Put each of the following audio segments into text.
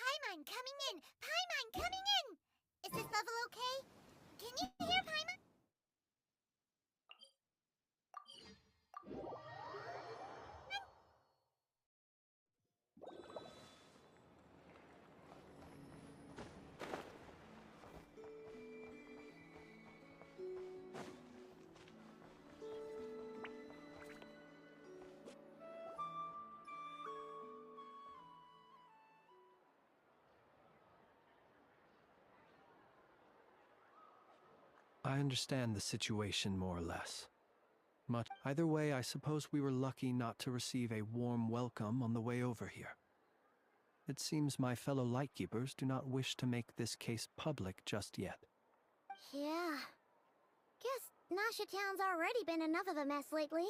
Paimon coming in! Paimon coming in! Is this level okay? Can you hear Paimon? I understand the situation more or less. Either way, I suppose we were lucky not to receive a warm welcome on the way over here. It seems my fellow Lightkeepers do not wish to make this case public just yet. Yeah. Guess Nasha Town's already been enough of a mess lately.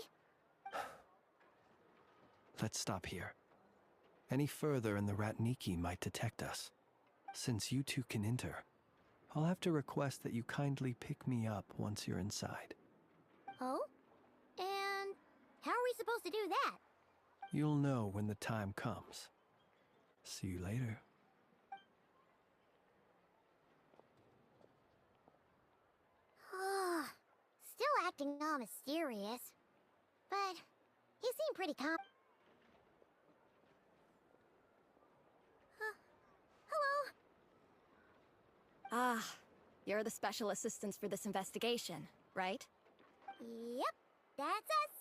Let's stop here. Any further and the Ratniki might detect us. Since you two can enter, I'll have to request that you kindly pick me up once you're inside. Oh? And how are we supposed to do that? You'll know when the time comes. See you later. Still acting all mysterious. But he seemed pretty calm. Hello? Ah, you're the special assistants for this investigation, right? Yep, that's us.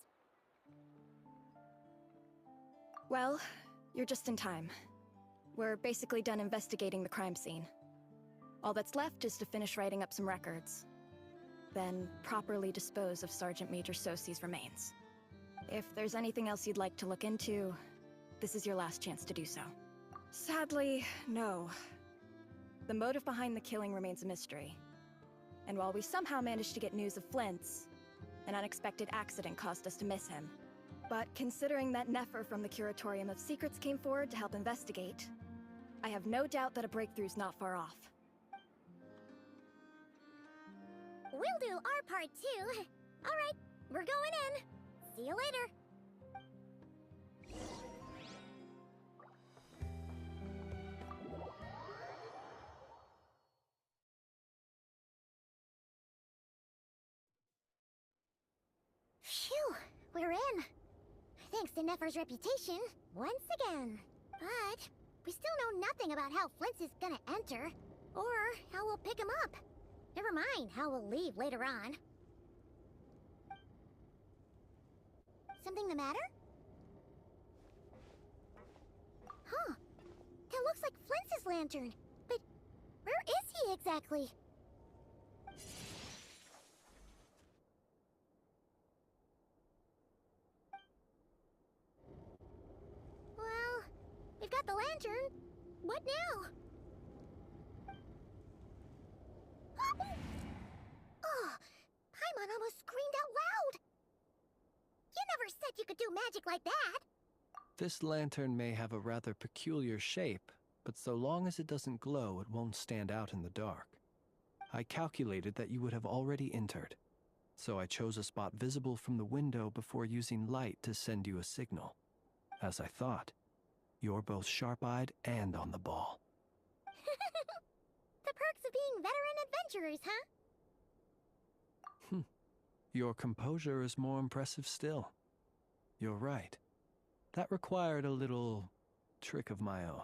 Well, you're just in time. We're basically done investigating the crime scene. All that's left is to finish writing up some records. Then properly dispose of Sergeant Major Sosi's remains. If there's anything else you'd like to look into, this is your last chance to do so. Sadly, no. The motive behind the killing remains a mystery. And while we somehow managed to get news of Flint's, an unexpected accident caused us to miss him. But considering that Nefer from the Curatorium of Secrets came forward to help investigate, I have no doubt that a breakthrough's not far off. We'll do our part too. Alright, we're going in. See you later. Phew, we're in. Thanks to Nefer's reputation, once again. But we still know nothing about how Flint is gonna enter, or how we'll pick him up. Never mind how we'll leave later on. Something the matter? Huh. That looks like Flint's lantern. But where is he exactly? Well, we've got the lantern. What now? Oh, Paimon almost screamed out loud! You never said you could do magic like that! This lantern may have a rather peculiar shape, but so long as it doesn't glow, it won't stand out in the dark. I calculated that you would have already entered, so I chose a spot visible from the window before using light to send you a signal. As I thought, you're both sharp-eyed and on the ball. The perks of being veteran adventurers, huh? Your composure is more impressive still. You're right. That required a little trick of my own.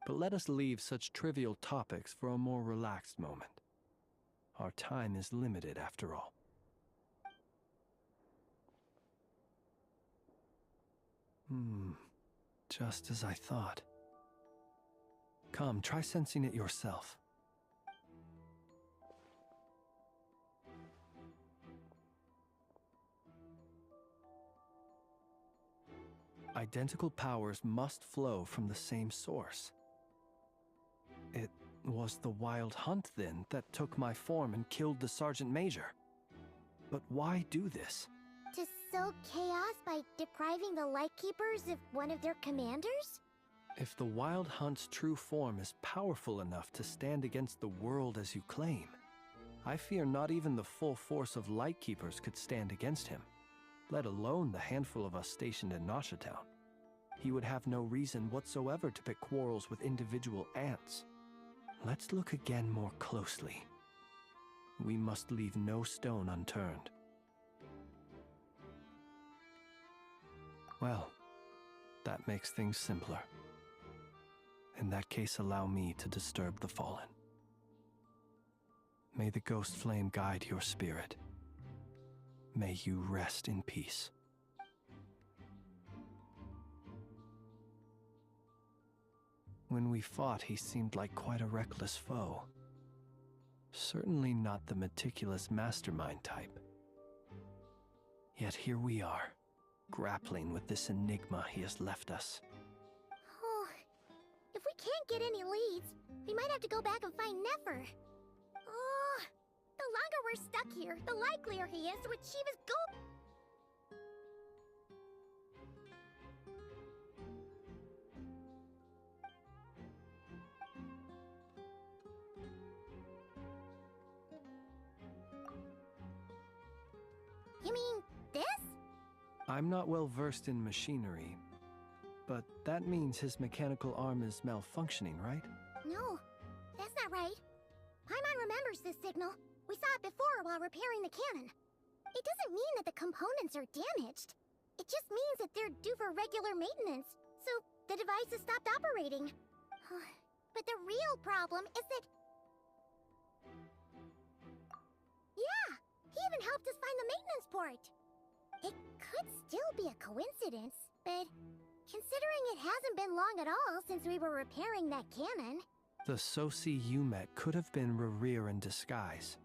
But let us leave such trivial topics for a more relaxed moment. Our time is limited after all. Just as I thought. Come, try sensing it yourself. Identical powers must flow from the same source. It was the Wild Hunt, then, that took my form and killed the Sergeant Major. But why do this? To sow chaos by depriving the Lightkeepers of one of their commanders? If the Wild Hunt's true form is powerful enough to stand against the world as you claim, I fear not even the full force of Lightkeepers could stand against him, let alone the handful of us stationed in Nasha Town. he would have no reason whatsoever to pick quarrels with individual ants. Let's look again more closely. We must leave no stone unturned. Well, that makes things simpler. In that case, allow me to disturb the fallen. May the ghost flame guide your spirit. May you rest in peace. When we fought, he seemed like quite a reckless foe. Certainly not the meticulous mastermind type. Yet here we are, grappling with this enigma he has left us. Oh, if we can't get any leads, we might have to go back and find Nefer. Oh, the longer we're stuck here, the likelier he is to achieve his goal. You mean this? I'm not well versed in machinery, but that means his mechanical arm is malfunctioning, right? No, that's not right. Paimon remembers this signal. We saw it before while repairing the cannon. It doesn't mean that the components are damaged. It just means that they're due for regular maintenance, so the device has stopped operating. But the real problem is that... Yeah, he even helped us find the maintenance port. It could still be a coincidence, but considering it hasn't been long at all since we were repairing that cannon... The Sosi you met could have been Rerir in disguise.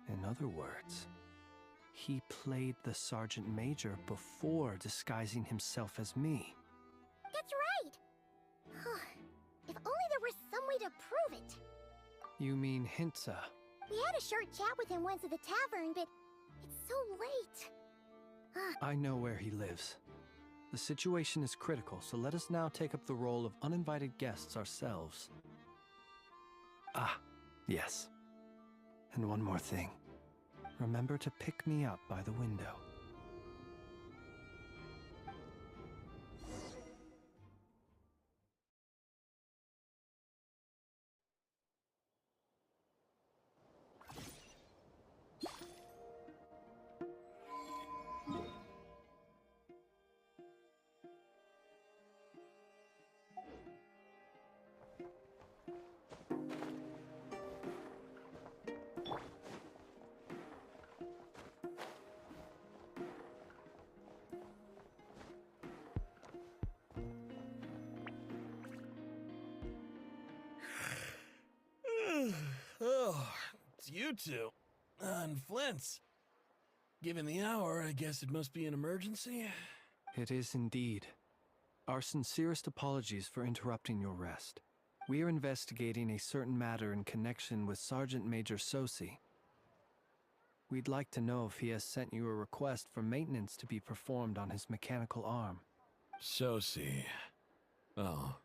In other words, he played the Sergeant Major before disguising himself as me. That's right! If only there were some way to prove it. You mean Hintsa? We had a short chat with him once at the tavern, but it's so late. I know where he lives. The situation is critical, so let us now take up the role of uninvited guests ourselves. Ah, yes. And one more thing. Remember to pick me up by the window. Oh, it's you two. And Flint's. Given the hour, I guess it must be an emergency? It is indeed. Our sincerest apologies for interrupting your rest. We are investigating a certain matter in connection with Sergeant Major Sosi. We'd like to know if he has sent you a request for maintenance to be performed on his mechanical arm. Sosi. Oh,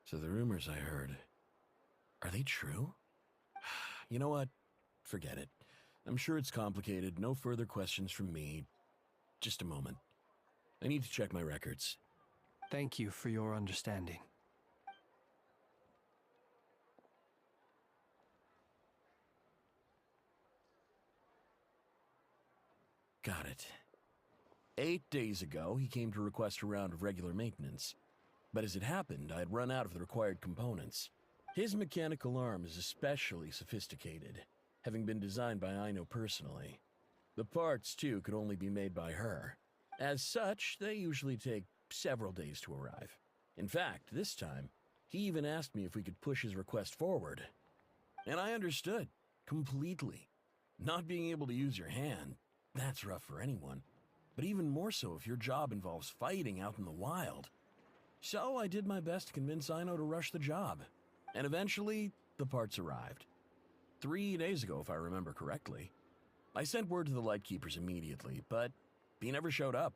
so the rumors I heard, are they true? You know what? Forget it. I'm sure it's complicated. No further questions from me. Just a moment. I need to check my records. Thank you for your understanding. Got it. 8 days ago, he came to request a round of regular maintenance. But as it happened, I had run out of the required components. His mechanical arm is especially sophisticated, having been designed by Aino personally. The parts, too, could only be made by her. As such, they usually take several days to arrive. In fact, this time, he even asked me if we could push his request forward. And I understood, completely. Not being able to use your hand, that's rough for anyone. But even more so if your job involves fighting out in the wild. So I did my best to convince Aino to rush the job. And eventually, the parts arrived. 3 days ago, if I remember correctly. I sent word to the Lightkeepers immediately, but he never showed up.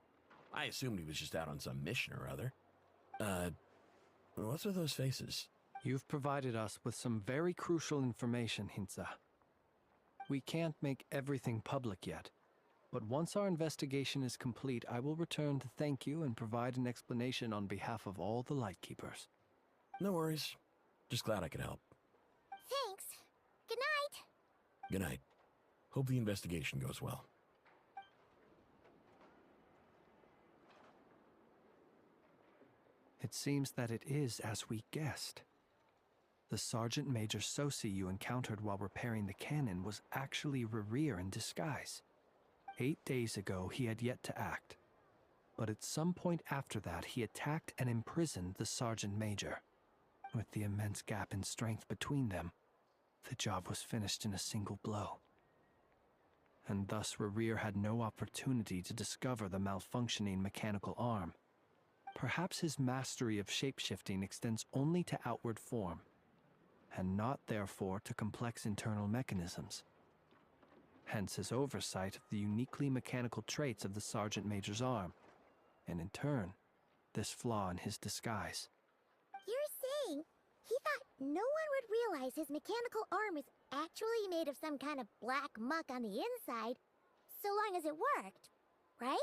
I assumed he was just out on some mission or other. What's with those faces? You've provided us with some very crucial information, Hintsa. We can't make everything public yet, But once our investigation is complete, I will return to thank you and provide an explanation on behalf of all the Lightkeepers. No worries. Just glad I could help. Thanks. Good night. Good night. Hope the investigation goes well. It seems that it is as we guessed. The Sergeant Major Sosi you encountered while repairing the cannon was actually Rerir in disguise. 8 days ago, he had yet to act. But at some point after that, he attacked and imprisoned the Sergeant Major. With the immense gap in strength between them, the job was finished in a single blow. And thus Rerir had no opportunity to discover the malfunctioning mechanical arm. Perhaps his mastery of shapeshifting extends only to outward form, and not therefore to complex internal mechanisms. Hence his oversight of the uniquely mechanical traits of the Sergeant Major's arm, and in turn, this flaw in his disguise. You're saying he thought no one would realize his mechanical arm is actually made of some kind of black muck on the inside, so long as it worked, right?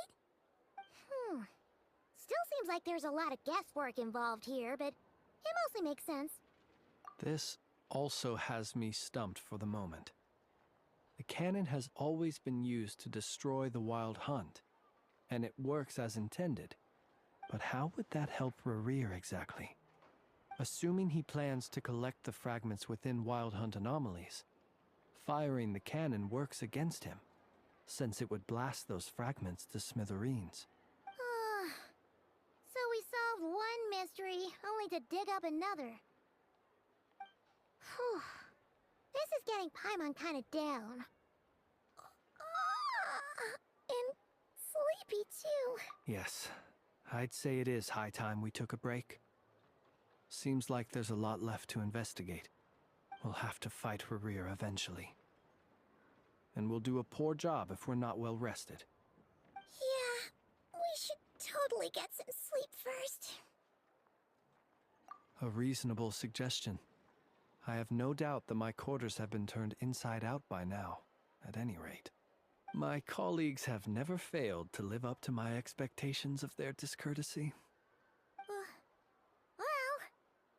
Still seems like there's a lot of guesswork involved here, but it mostly makes sense. This also has me stumped for the moment. The cannon has always been used to destroy the Wild Hunt, and it works as intended. But how would that help Rerir exactly? Assuming he plans to collect the fragments within Wild Hunt anomalies, firing the cannon works against him, since it would blast those fragments to smithereens. So we solved one mystery, only to dig up another. Whew. This is getting Paimon kind of down. And sleepy too. Yes, I'd say it is high time we took a break. Seems like there's a lot left to investigate. We'll have to fight Rerir eventually. And we'll do a poor job if we're not well rested. Yeah, we should totally get some sleep first. A reasonable suggestion. I have no doubt that my quarters have been turned inside out by now, at any rate. My colleagues have never failed to live up to my expectations of their discourtesy. Well,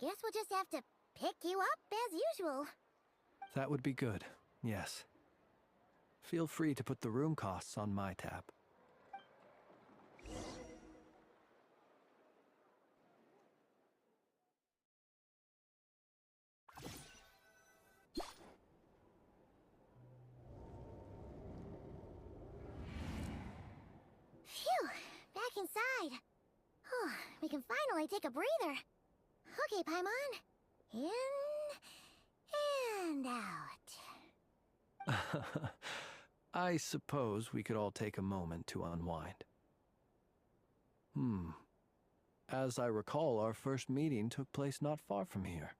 guess we'll just have to pick you up as usual. That would be good, yes. Feel free to put the room costs on my tab. Phew, back inside. We can finally take a breather. Okay, Paimon. In and out. I suppose we could all take a moment to unwind. As I recall, our first meeting took place not far from here.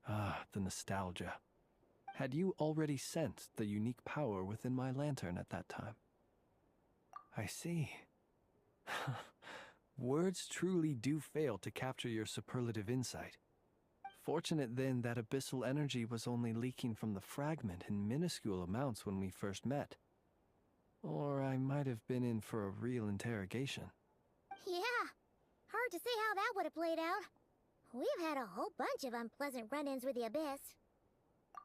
Ah, the nostalgia. Had you already sensed the unique power within my lantern at that time? I see. Words truly do fail to capture your superlative insight. Fortunate then that abyssal energy was only leaking from the fragment in minuscule amounts when we first met. Or I might have been in for a real interrogation. Yeah, hard to say how that would have played out. We've had a whole bunch of unpleasant run-ins with the Abyss.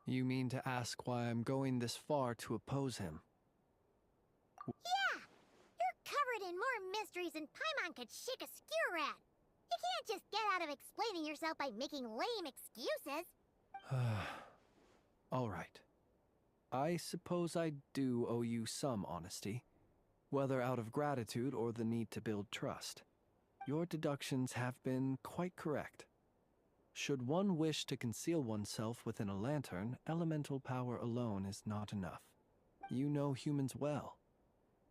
You mean to ask why I'm going this far to oppose him? Yeah! You're covered in more mysteries than Paimon could shake a skewer at. You can't just get out of explaining yourself by making lame excuses. All right. I suppose I do owe you some honesty, whether out of gratitude or the need to build trust. Your deductions have been quite correct. Should one wish to conceal oneself within a lantern, elemental power alone is not enough. You know humans well,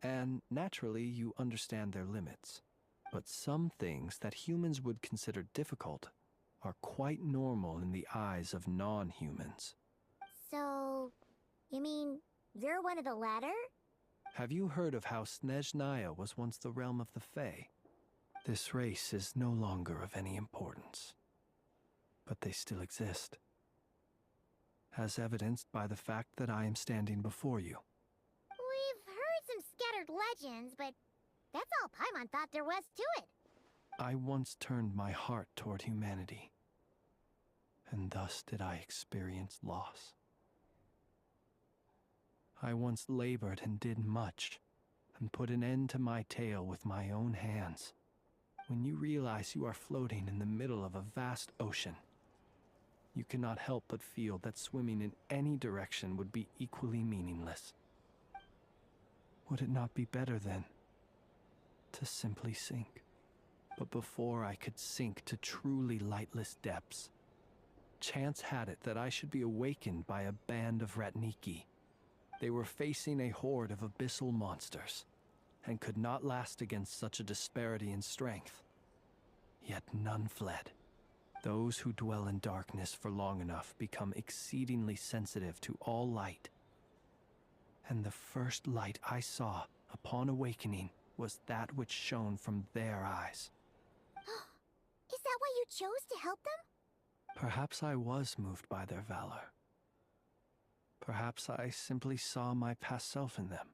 and naturally you understand their limits. But some things that humans would consider difficult are quite normal in the eyes of non-humans. So, you mean you're one of the latter? Have you heard of how Snezhnaya was once the realm of the Fae? This race is no longer of any importance, but they still exist, as evidenced by the fact that I am standing before you. We've heard scattered legends, but that's all Paimon thought there was to it. I once turned my heart toward humanity, and thus did I experience loss. I once labored and did much, and put an end to my tale with my own hands. When you realize you are floating in the middle of a vast ocean, you cannot help but feel that swimming in any direction would be equally meaningless. Would it not be better, then, to simply sink? But before I could sink to truly lightless depths, chance had it that I should be awakened by a band of Ratniki. They were facing a horde of abyssal monsters, and could not last against such a disparity in strength. Yet none fled. Those who dwell in darkness for long enough become exceedingly sensitive to all light. And the first light I saw upon awakening was that which shone from their eyes. Is that why you chose to help them? Perhaps I was moved by their valor. Perhaps I simply saw my past self in them,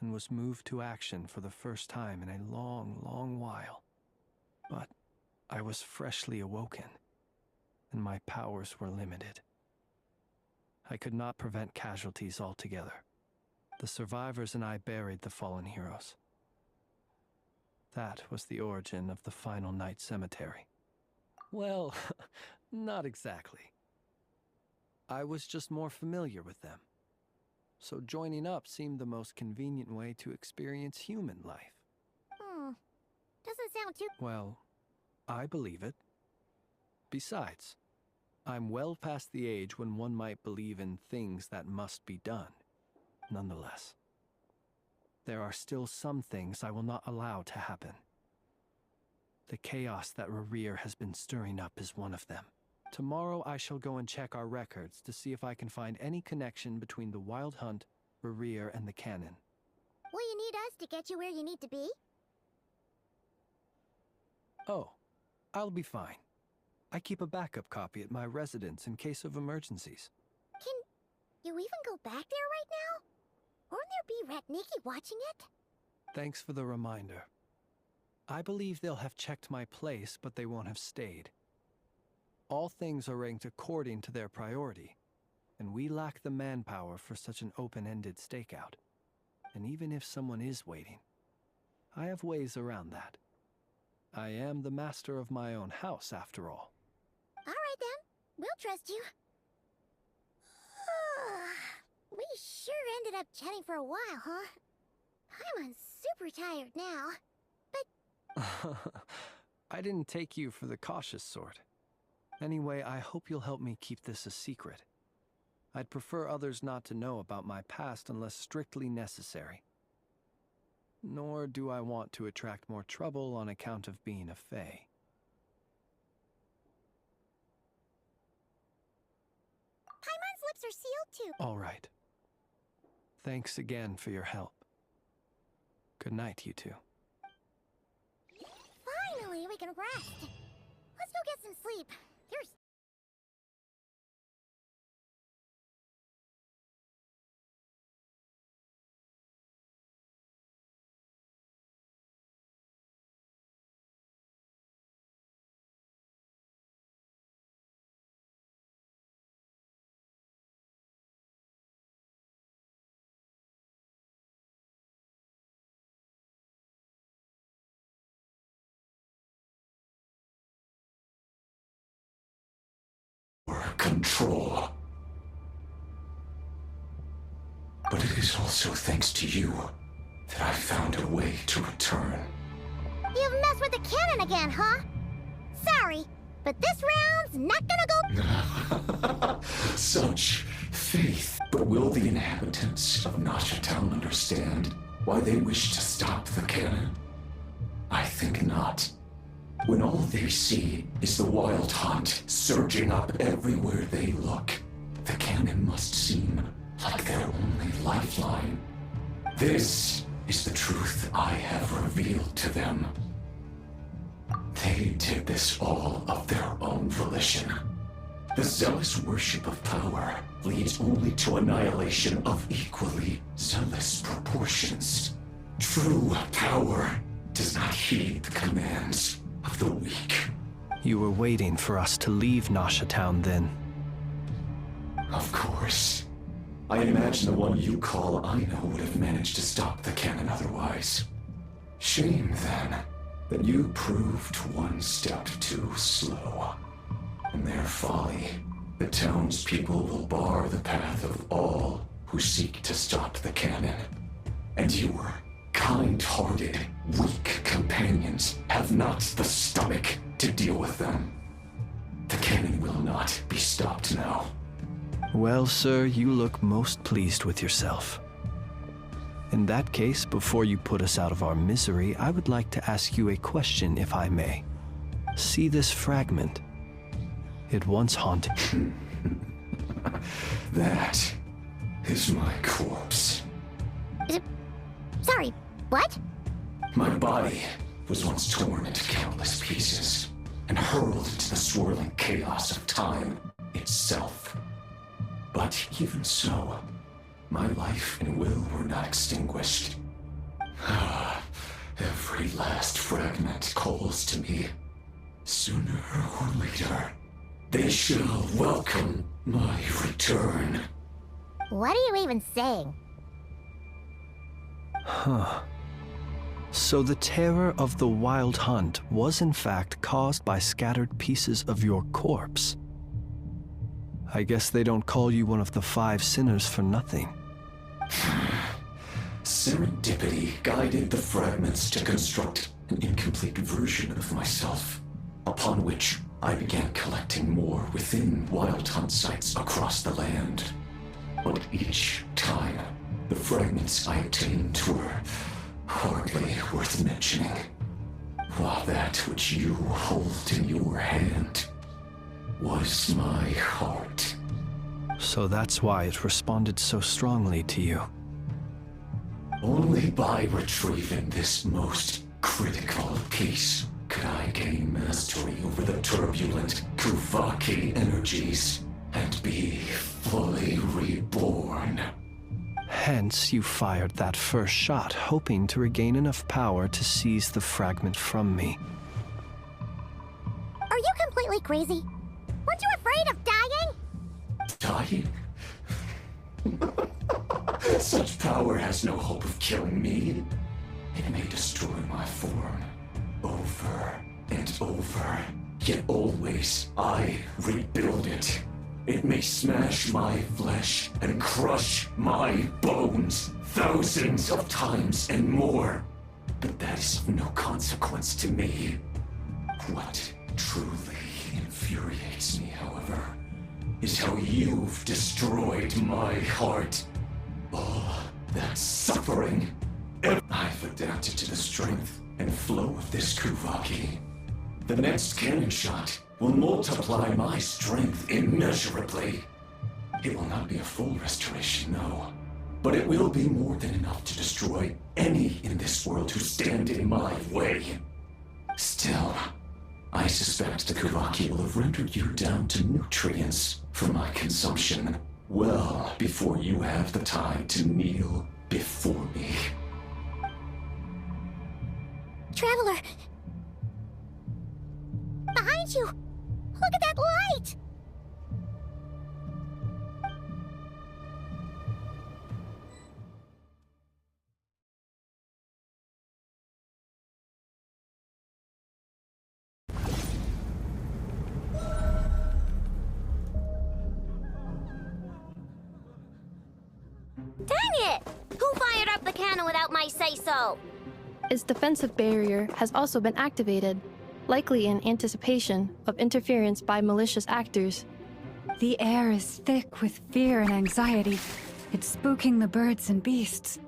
and was moved to action for the first time in a long, long while. But I was freshly awoken, and my powers were limited. I could not prevent casualties altogether. The survivors and I buried the fallen heroes. That was the origin of the Final Night Cemetery. Well, not exactly. I was just more familiar with them. So joining up seemed the most convenient way to experience human life. Doesn't sound too... Well, I believe it. Besides, I'm well past the age when one might believe in things that must be done. Nonetheless, there are still some things I will not allow to happen. The chaos that Rerir has been stirring up is one of them. Tomorrow I shall go and check our records to see if I can find any connection between the Wild Hunt, Rerir, and the Cannon. Will you need us to get you where you need to be? Oh, I'll be fine. I keep a backup copy at my residence in case of emergencies. Can you even go back there right now? Won't there be Ratniki watching it? Thanks for the reminder. I believe they'll have checked my place, but they won't have stayed. All things are ranked according to their priority, and we lack the manpower for such an open-ended stakeout. And even if someone is waiting, I have ways around that. I am the master of my own house, after all. All right then, we'll trust you. We sure ended up chatting for a while, huh? I'm super tired now, but... I didn't take you for the cautious sort. Anyway, I hope you'll help me keep this a secret. I'd prefer others not to know about my past unless strictly necessary. Nor do I want to attract more trouble on account of being a fae. Paimon's lips are sealed too. All right. Thanks again for your help. Good night, you two. Finally, we can rest. Let's go get some sleep. There's... Control. But it is also thanks to you that I found a way to return. You've messed with the cannon again, huh? Sorry, but this round's not gonna go... Such faith. But will the inhabitants of Nasha Town understand why they wish to stop the cannon? I think not. When all they see is the Wild Hunt surging up everywhere they look, the cannon must seem like their only lifeline. This is the truth I have revealed to them. They did this all of their own volition. The zealous worship of power leads only to annihilation of equally zealous proportions. True power does not heed the commands of the weak. You were waiting for us to leave Nasha Town then. Of course. I imagine the one you call Aina would have managed to stop the cannon otherwise. Shame, then, that you proved one step too slow. In their folly, the townspeople will bar the path of all who seek to stop the cannon. And your kind-hearted, weak companions have not the stomach to deal with them. The cannon will not be stopped now. Well, sir, you look most pleased with yourself. In that case, before you put us out of our misery, I would like to ask you a question, if I may. See this fragment? It once haunted... That is my corpse. Sorry, what? My body was once torn into countless pieces and hurled into the swirling chaos of time itself. But even so, my life and will were not extinguished. Every last fragment calls to me. Sooner or later, they shall welcome my return. What are you even saying? Huh. So the terror of the Wild Hunt was in fact caused by scattered pieces of your corpse. I guess they don't call you one of the 5 sinners for nothing. Serendipity guided the fragments to construct an incomplete version of myself, upon which I began collecting more within Wild Hunt sites across the land. But each time, the fragments I obtained were hardly worth mentioning, while that which you hold in your hand was my heart. So that's why it responded so strongly to you. Only by retrieving this most critical piece could I gain mastery over the turbulent Kuvaki energies and be fully reborn. Hence, you fired that first shot, hoping to regain enough power to seize the fragment from me. Are you completely crazy? Weren't you afraid of dying? Dying? Such power has no hope of killing me. It may destroy my form over and over, yet always I rebuild it. It may smash my flesh and crush my bones thousands of times and more, but that is of no consequence to me. What truly infuriates me, however, is how you've destroyed my heart. All that suffering. I've adapted to the strength and flow of this Kuvaki. The next cannon shot will multiply my strength immeasurably. It will not be a full restoration, no, but it will be more than enough to destroy any in this world who stand in my way. Still, I suspect the Kuvaki will have rendered you down to nutrients for my consumption well before you have the time to kneel before me. Traveler! Behind you! Look at that light! Dang it! Who fired up the cannon without my say-so? Its defensive barrier has also been activated, likely in anticipation of interference by malicious actors. The air is thick with fear and anxiety. It's spooking the birds and beasts.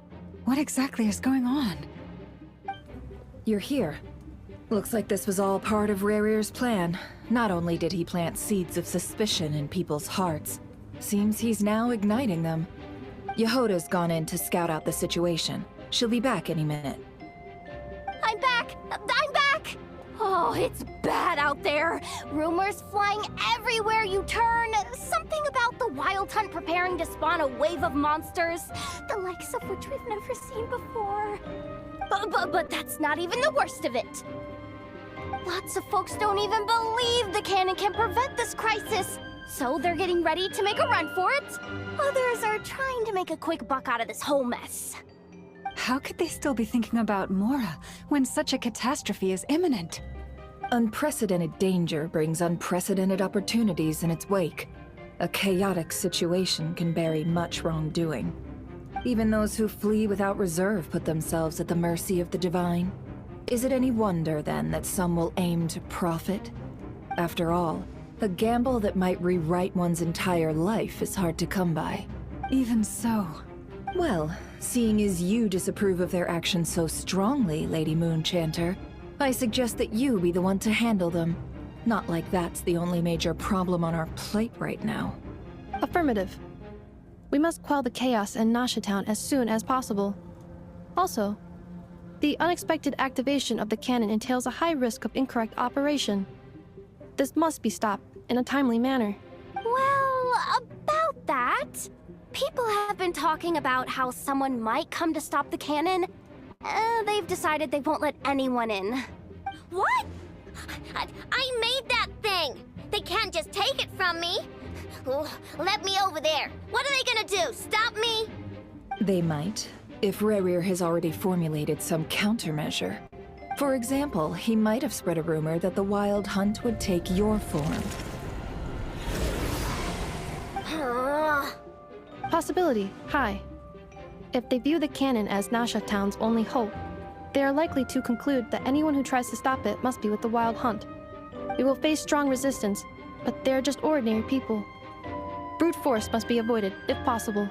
What exactly is going on? You're here. Looks like this was all part of Rarir's plan. Not only did he plant seeds of suspicion in people's hearts, seems he's now igniting them. Yehoda's gone in to scout out the situation. She'll be back any minute. I'm back! I'm back! Oh, it's bad out there. Rumors flying everywhere you turn. Something about the Wild Hunt preparing to spawn a wave of monsters, the likes of which we've never seen before. But that's not even the worst of it. Lots of folks don't even believe the cannon can prevent this crisis, so they're getting ready to make a run for it. Others are trying to make a quick buck out of this whole mess. How could they still be thinking about Mora when such a catastrophe is imminent? Unprecedented danger brings unprecedented opportunities in its wake. A chaotic situation can bury much wrongdoing. Even those who flee without reserve put themselves at the mercy of the divine. Is it any wonder, then, that some will aim to profit? After all, a gamble that might rewrite one's entire life is hard to come by. Even so. Well, seeing as you disapprove of their actions so strongly, Lady Moonchanter, I suggest that you be the one to handle them. Not like that's the only major problem on our plate right now. Affirmative. We must quell the chaos in Nasha Town as soon as possible. Also, the unexpected activation of the cannon entails a high risk of incorrect operation. This must be stopped in a timely manner. Well, about that, people have been talking about how someone might come to stop the cannon. They've decided they won't let anyone in. What? I made that thing! They can't just take it from me! Let me over there! What are they gonna do? Stop me? They might, if Rerir has already formulated some countermeasure. For example, he might have spread a rumor that the Wild Hunt would take your form. Possibility high. If they view the cannon as Nasha Town's only hope, they are likely to conclude that anyone who tries to stop it must be with the Wild Hunt. We will face strong resistance, but they're just ordinary people. Brute force must be avoided, if possible.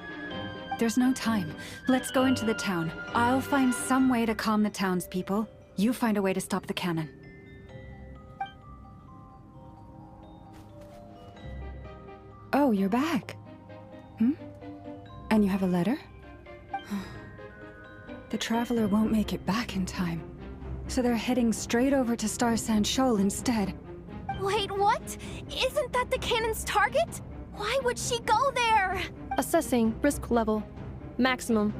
There's no time. Let's go into the town. I'll find some way to calm the townspeople. You find a way to stop the cannon. Oh, you're back. And you have a letter? The Traveler won't make it back in time. So they're heading straight over to Star Sand Shoal instead. Wait, what? Isn't that the cannon's target? Why would she go there? Assessing risk level. Maximum.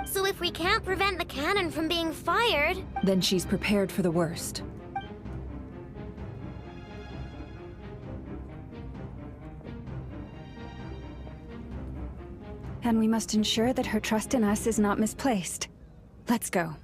So if we can't prevent the cannon from being fired... Then she's prepared for the worst. And we must ensure that her trust in us is not misplaced. Let's go.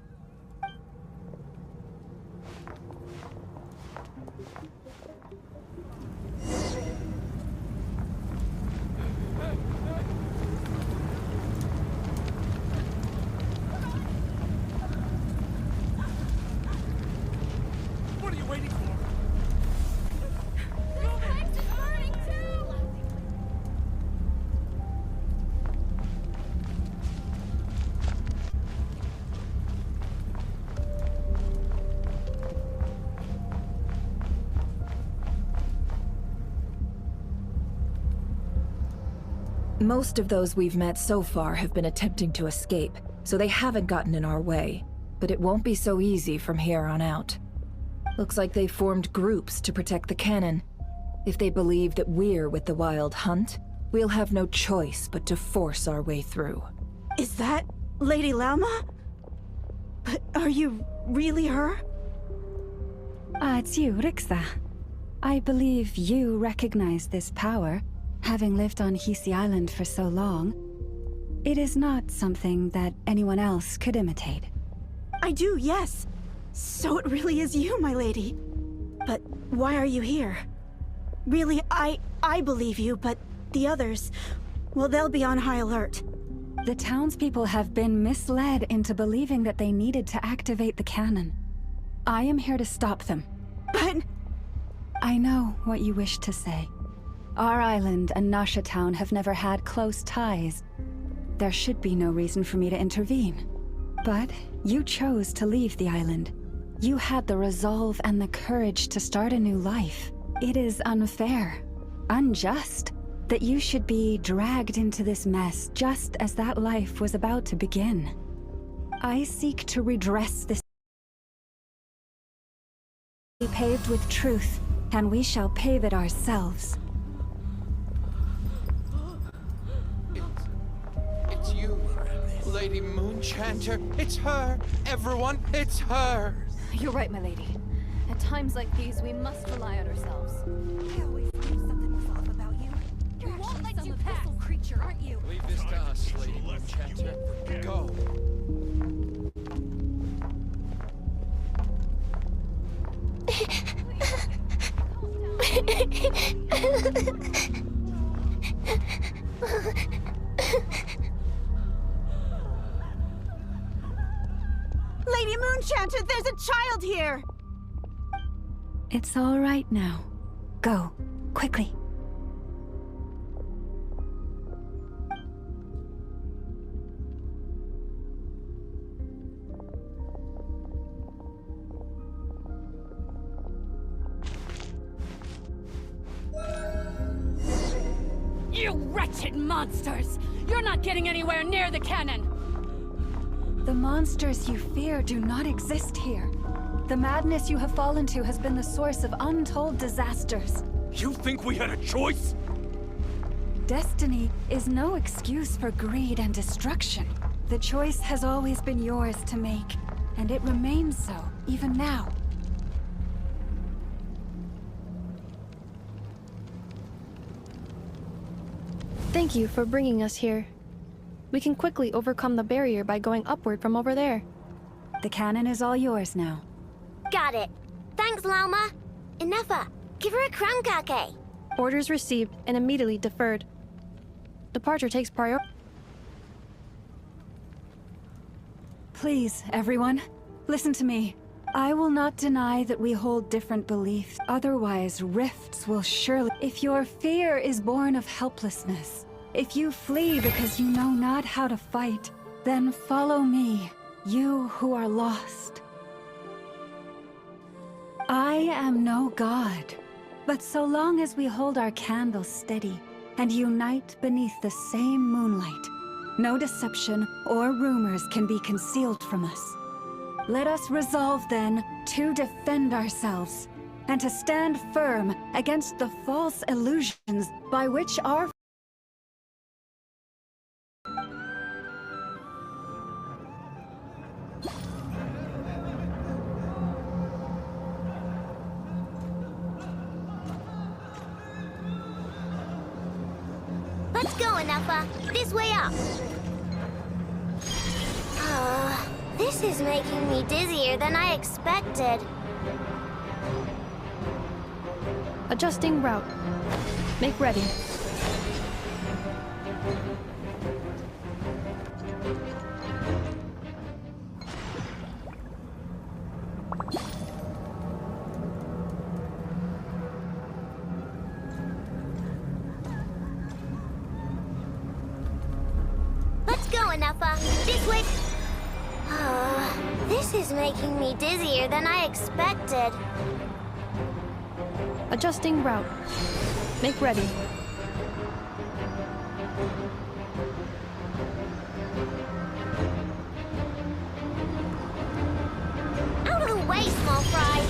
What are you waiting for? Most of those we've met so far have been attempting to escape, so they haven't gotten in our way. But it won't be so easy from here on out. Looks like they formed groups to protect the cannon. If they believe that we're with the Wild Hunt, we'll have no choice but to force our way through. Is that Lady Lauma? But are you really her? It's you, Rixa. I believe you recognize this power, having lived on Hisi Island for so long. It is not something that anyone else could imitate. I do, yes. So it really is you, my lady. But why are you here? Really, I believe you, but the others... Well, they'll be on high alert. The townspeople have been misled into believing that they needed to activate the cannon. I am here to stop them. But... I know what you wish to say. Our island and Nasha Town have never had close ties. There should be no reason for me to intervene. But you chose to leave the island. You had the resolve and the courage to start a new life. It is unfair, unjust, that you should be dragged into this mess just as that life was about to begin. I seek to redress this paved with truth, and we shall pave it ourselves. It's you, Lady Moonchanter. It's her! Everyone, it's her! You're right, my lady. At times like these, we must rely on ourselves. I always knew something was off about you. You're actually some abyssal creature, aren't you? Leave this to us, Lady Moonchanter. Go. Lady Moonchanter, there's a child here! It's all right now. Go, quickly. You wretched monsters! You're not getting anywhere near the cannon! The monsters you fear do not exist here. The madness you have fallen to has been the source of untold disasters. You think we had a choice? Destiny is no excuse for greed and destruction. The choice has always been yours to make, and it remains so, even now. Thank you for bringing us here. We can quickly overcome the barrier by going upward from over there. The cannon is all yours now. Got it. Thanks, Lauma. Inefa, give her a crown kake. Orders received and immediately deferred. Departure takes priority. Please, everyone, listen to me. I will not deny that we hold different beliefs. Otherwise, rifts will surely... If your fear is born of helplessness, if you flee because you know not how to fight, then follow me, you who are lost. I am no god, but so long as we hold our candles steady and unite beneath the same moonlight, no deception or rumors can be concealed from us. Let us resolve then to defend ourselves and to stand firm against the false illusions by which our Let's go, Inefa. This way up. This is making me dizzier than I expected. Adjusting route. Make ready. Let's go, Inefa. This way. This is making me dizzier than I expected. Adjusting route. Make ready. Out of the way, small fry.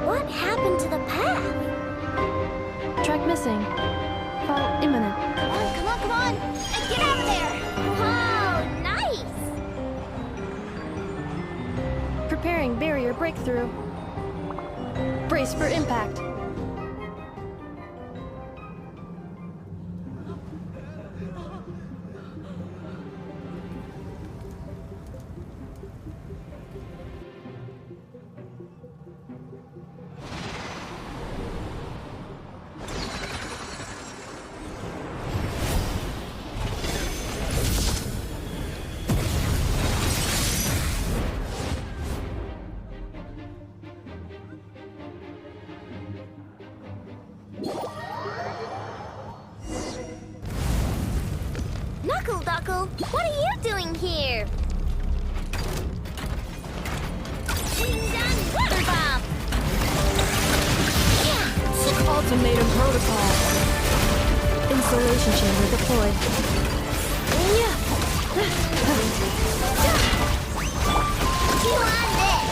What happened to the path? Track missing. Fall imminent. Come on, come on, come on! And get out of there! Wow, nice! Preparing barrier breakthrough. Brace for impact. Buckle. What are you doing here? Ding dong water bomb! Ultimatum protocol. Installation chamber deployed. You on this!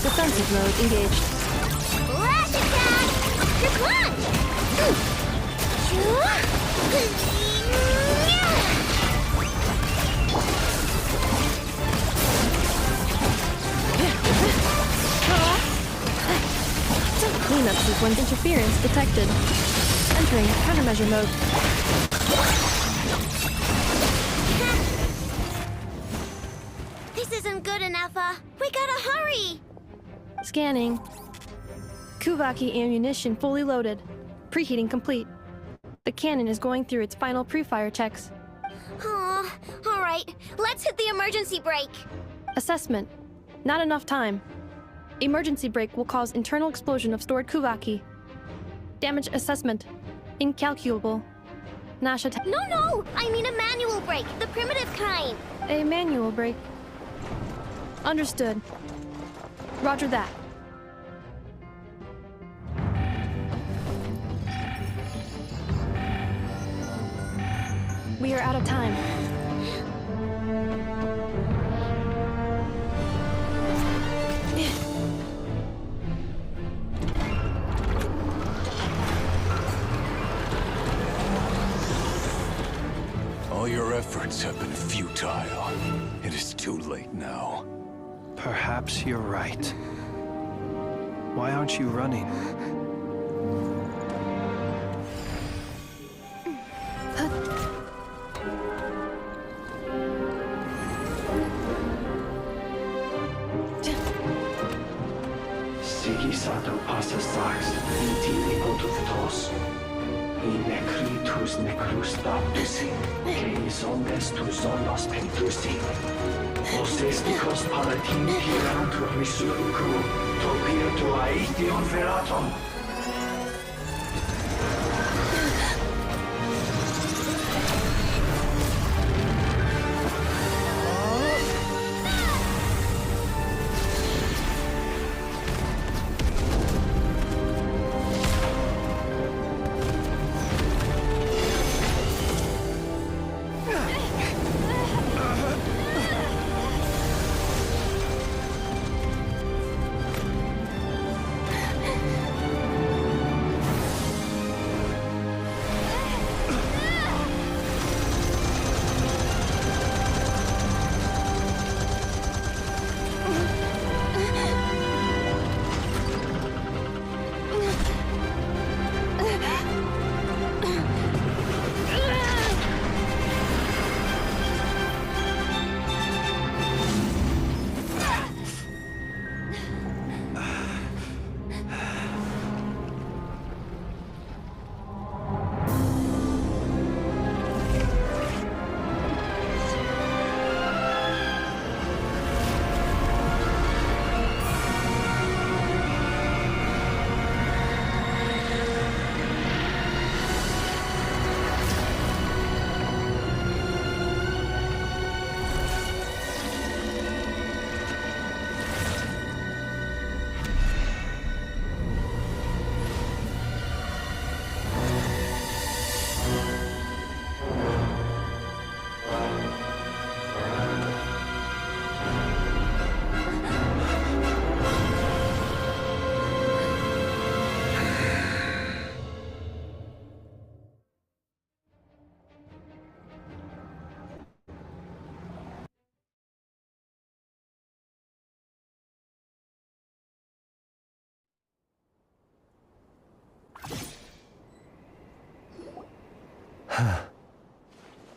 Defensive mode engaged. Flash attack! Your plunge! Cleanup sequence interference detected. Entering countermeasure mode. This isn't good enough, we gotta hurry! Scanning. Kuvaki ammunition fully loaded. Preheating complete. The cannon is going through its final pre-fire checks. Oh, alright, let's hit the emergency brake. Assessment. Not enough time. Emergency brake will cause internal explosion of stored Kuvaki. Damage assessment. Incalculable. Nasha. No! I mean a manual brake, the primitive kind. A manual brake. Understood. Roger that. We are out of time. All your efforts have been futile. It is too late now. Perhaps you're right. Why aren't you running? Sigisato passa sax, intili potutos. In necritus necrus baptusi, cenis omnes tu zonos pentusi. Os esticos palatini pirantur resurrecru, topia tua eition veratum.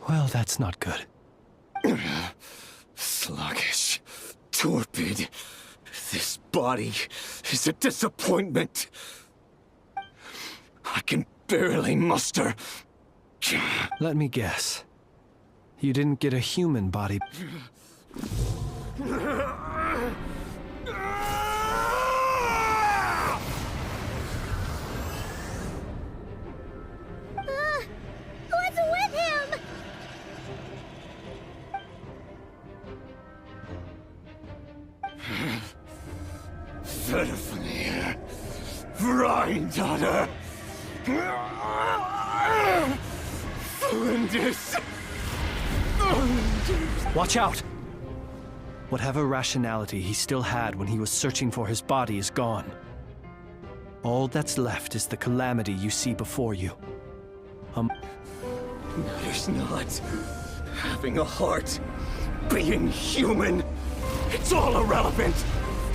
Well, that's not good. Sluggish. Torpid. This body is a disappointment. I can barely muster. Let me guess. You didn't get a human body. Persephone, Granddaughter, Flinders. Watch out! Whatever rationality he still had when he was searching for his body is gone. All that's left is the calamity you see before you. Matters not. Having a heart, being human, it's all irrelevant.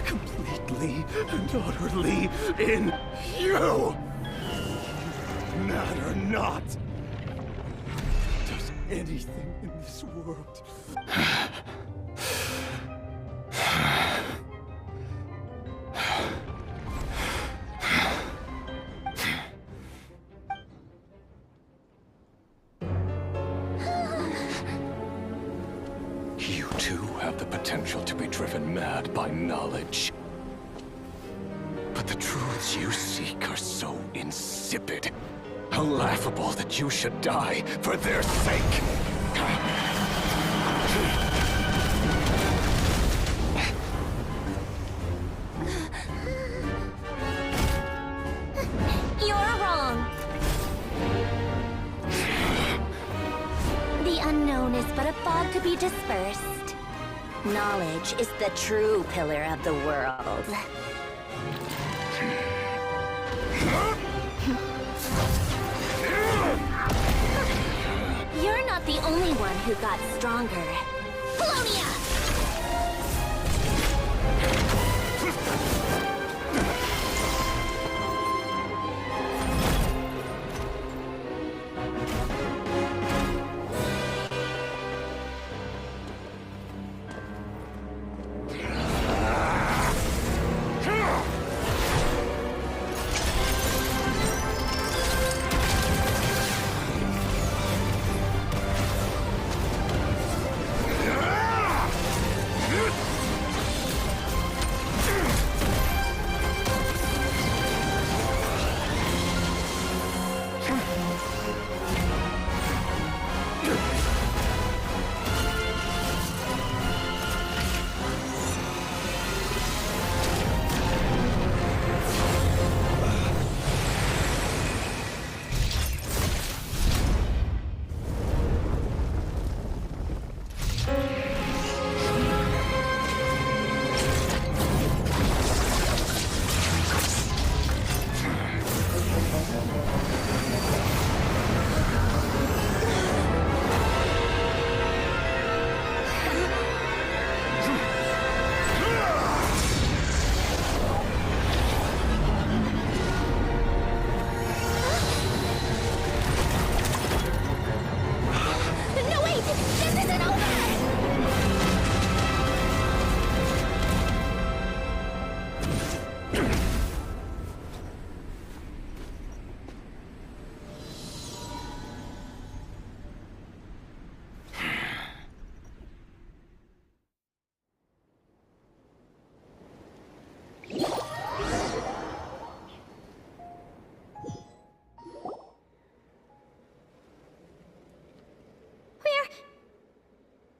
Completely and utterly in you. Matter not. Does anything in this world. You too have the potential to be driven mad by knowledge. But the truths you seek are so insipid, laughable that you should die for their sake. You're wrong. The unknown is but a fog to be dispersed. Knowledge is the true pillar of the world. You're not the only one who got stronger. Polonia!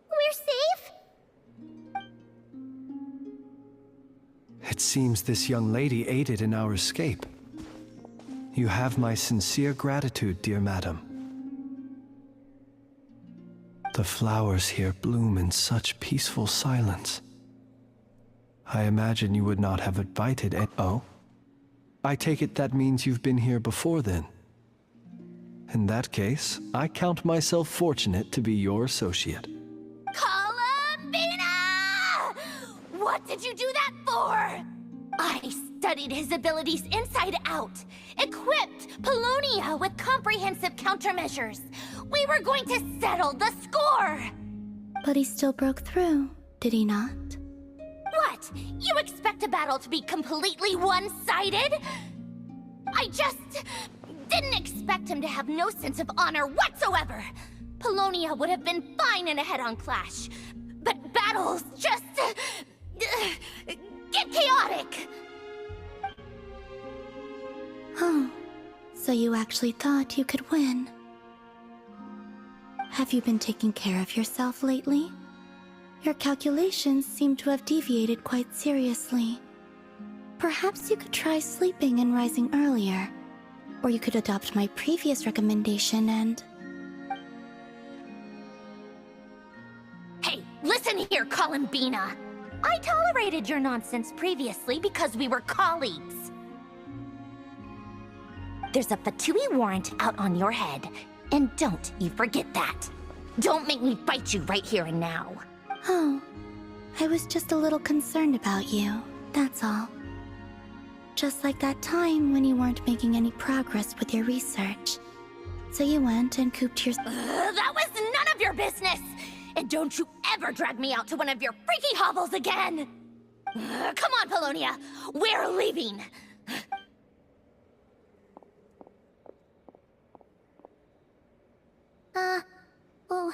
We're safe? It seems this young lady aided in our escape. You have my sincere gratitude, dear madam. The flowers here bloom in such peaceful silence. I imagine you would not have invited Oh? I take it that means you've been here before then. In that case, I count myself fortunate to be your associate. Columbina! What did you do that for? I studied his abilities inside out, equipped Polonia with comprehensive countermeasures. We were going to settle the score! But he still broke through, did he not? What? You expect a battle to be completely one-sided? I just didn't expect him to have no sense of honor whatsoever. Polonia would have been fine in a head-on clash, but battles just get chaotic. Oh, so you actually thought you could win. Have you been taking care of yourself lately? Your calculations seem to have deviated quite seriously. Perhaps you could try sleeping and rising earlier. Or you could adopt my previous recommendation and... Hey, listen here, Columbina! I tolerated your nonsense previously because we were colleagues. There's a Fatui warrant out on your head, and don't you forget that. Don't make me fight you right here and now. Oh, I was just a little concerned about you, that's all. Just like that time when you weren't making any progress with your research. So you went and cooped your... That was none of your business! And don't you ever drag me out to one of your freaky hovels again! Come on, Polonia! We're leaving! Well,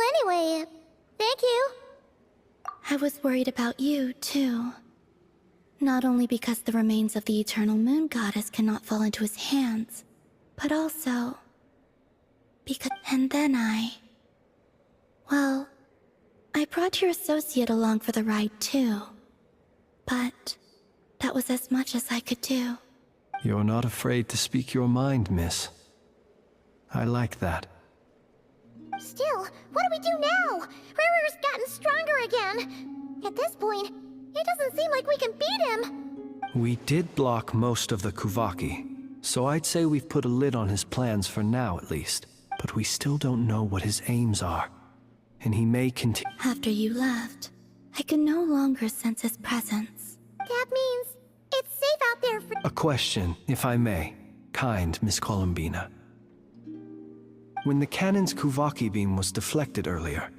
anyway, thank you. I was worried about you, too. Not only because the remains of the Eternal Moon Goddess cannot fall into his hands, but also... because... And then Well, I brought your associate along for the ride, too. But that was as much as I could do. You're not afraid to speak your mind, miss. I like that. Still, what do we do now? Rarer's gotten stronger again. At this point, it doesn't seem like we can beat him. We did block most of the Kuvaki, so I'd say we've put a lid on his plans for now at least. But we still don't know what his aims are. And he may continue. After you left, I can no longer sense his presence. That means it's safe out there for... A question, if I may. Kind Miss Columbina. When the cannon's Kuvaki beam was deflected earlier,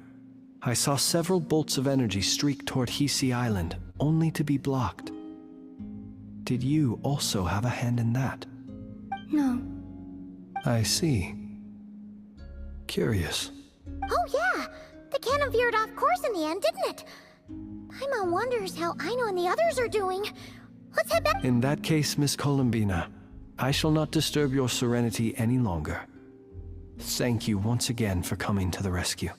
I saw several bolts of energy streak toward Hisi Island, only to be blocked. Did you also have a hand in that? No. I see. Curious. Oh yeah! The cannon veered off course in the end, didn't it? Paimon wonders how Aino and the others are doing. Let's head back— In that case, Miss Columbina, I shall not disturb your serenity any longer. Thank you once again for coming to the rescue.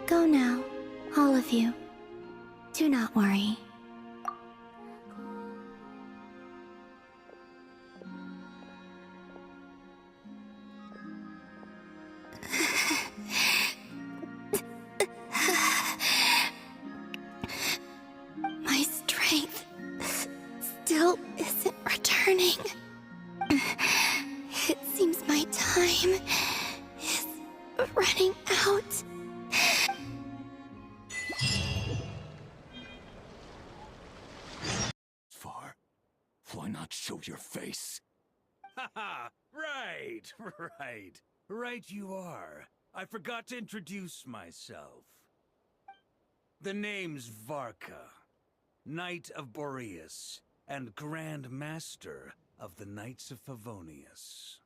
Go now, all of you. Do not worry. My strength still isn't returning. It seems my time is running out. Far. Why not show your face? Haha! Right, right. Right you are. I forgot to introduce myself. The name's Varka, Knight of Boreas, and Grand Master of the Knights of Favonius.